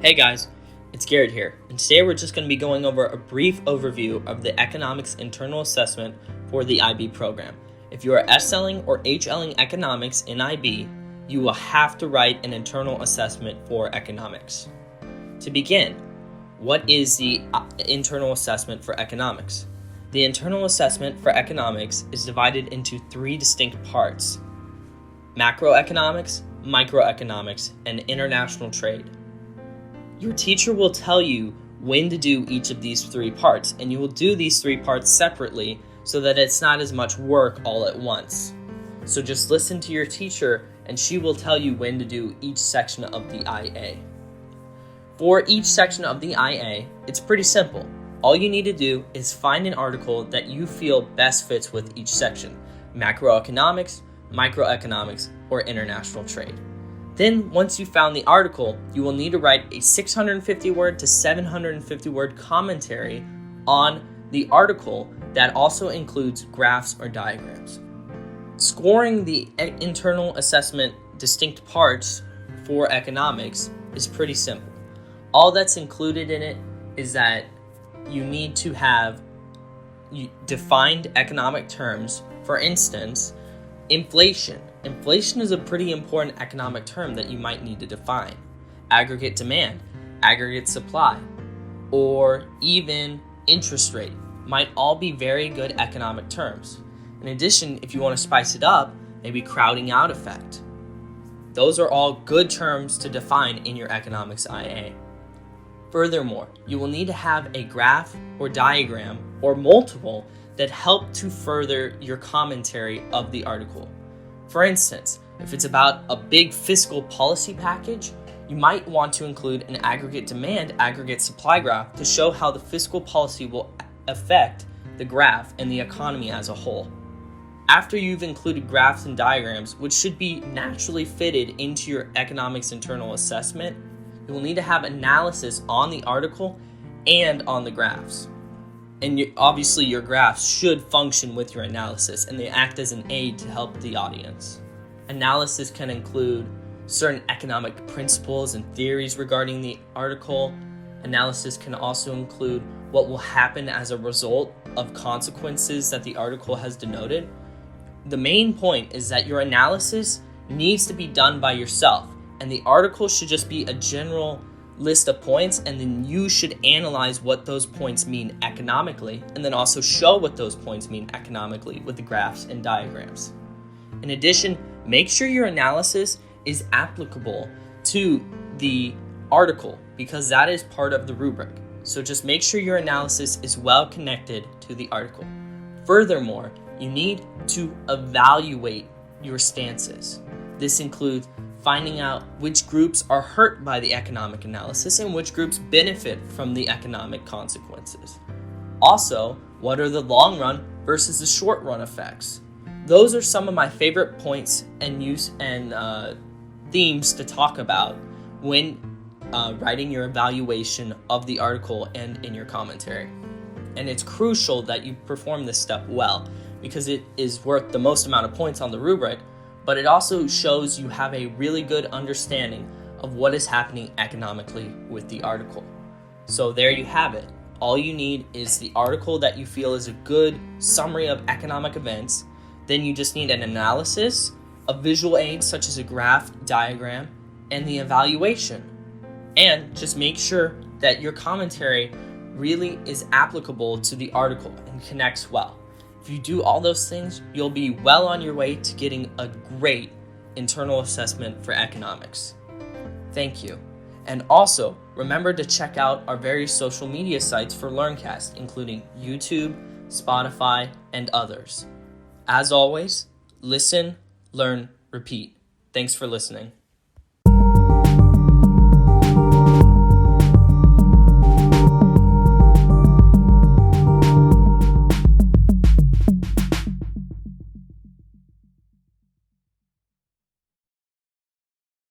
Hey guys, it's Garrett here, and today we're just going to be going over a brief overview of the economics internal assessment for the IB program. If you are SLing or HLing economics in IB, you will have to write an internal assessment for economics. To begin, what is the internal assessment for economics? The internal assessment for economics is divided into three distinct parts: macroeconomics, microeconomics, and international trade. Your teacher will tell you when to do each of these three parts, and you will do these three parts separately so that it's not as much work all at once. So just listen to your teacher, and she will tell you when to do each section of the IA. For each section of the IA, it's pretty simple. All you need to do is find an article that you feel best fits with each section: macroeconomics, microeconomics, or international trade. Then, once you've found the article, you will need to write a 650 word to 750 word commentary on the article that also includes graphs or diagrams. Scoring the internal assessment distinct parts for economics is pretty simple. All that's included in it is that you need to have defined economic terms. For instance, inflation. Inflation is a pretty important economic term that you might need to define. Aggregate demand, aggregate supply, or even interest rate might all be very good economic terms. In addition, if you want to spice it up, maybe crowding out effect. Those are all good terms to define in your economics IA. Furthermore, you will need to have a graph or diagram or multiple that help to further your commentary of the article. For instance, if it's about a big fiscal policy package, you might want to include an aggregate demand, aggregate supply graph to show how the fiscal policy will affect the graph and the economy as a whole. After you've included graphs and diagrams, which should be naturally fitted into your economics internal assessment, you will need to have analysis on the article and on the graphs. And obviously your graphs should function with your analysis, and they act as an aid to help the audience. Analysis can include certain economic principles and theories regarding the article. Analysis can also include what will happen as a result of consequences that the article has denoted. The main point is that your analysis needs to be done by yourself, and the article should just be a general list of points, and then you should analyze what those points mean economically, and then also show what those points mean economically with the graphs and diagrams. In addition, make sure your analysis is applicable to the article, because that is part of the rubric. So just make sure your analysis is well connected to the article. Furthermore, you need to evaluate your stances. This includes finding out which groups are hurt by the economic analysis and which groups benefit from the economic consequences. Also, what are the long run versus the short run effects? Those are some of my favorite points and themes to talk about when writing your evaluation of the article and in your commentary. And it's crucial that you perform this step well, because it is worth the most amount of points on the rubric, but it also shows you have a really good understanding of what is happening economically with the article. So there you have it. All you need is the article that you feel is a good summary of economic events. Then you just need an analysis, a visual aid such as a graph, diagram, and the evaluation. And just make sure that your commentary really is applicable to the article and connects well. If you do all those things, you'll be well on your way to getting a great internal assessment for economics. Thank you. And also, remember to check out our various social media sites for LearnCast, including YouTube, Spotify, and others. As always, listen, learn, repeat. Thanks for listening.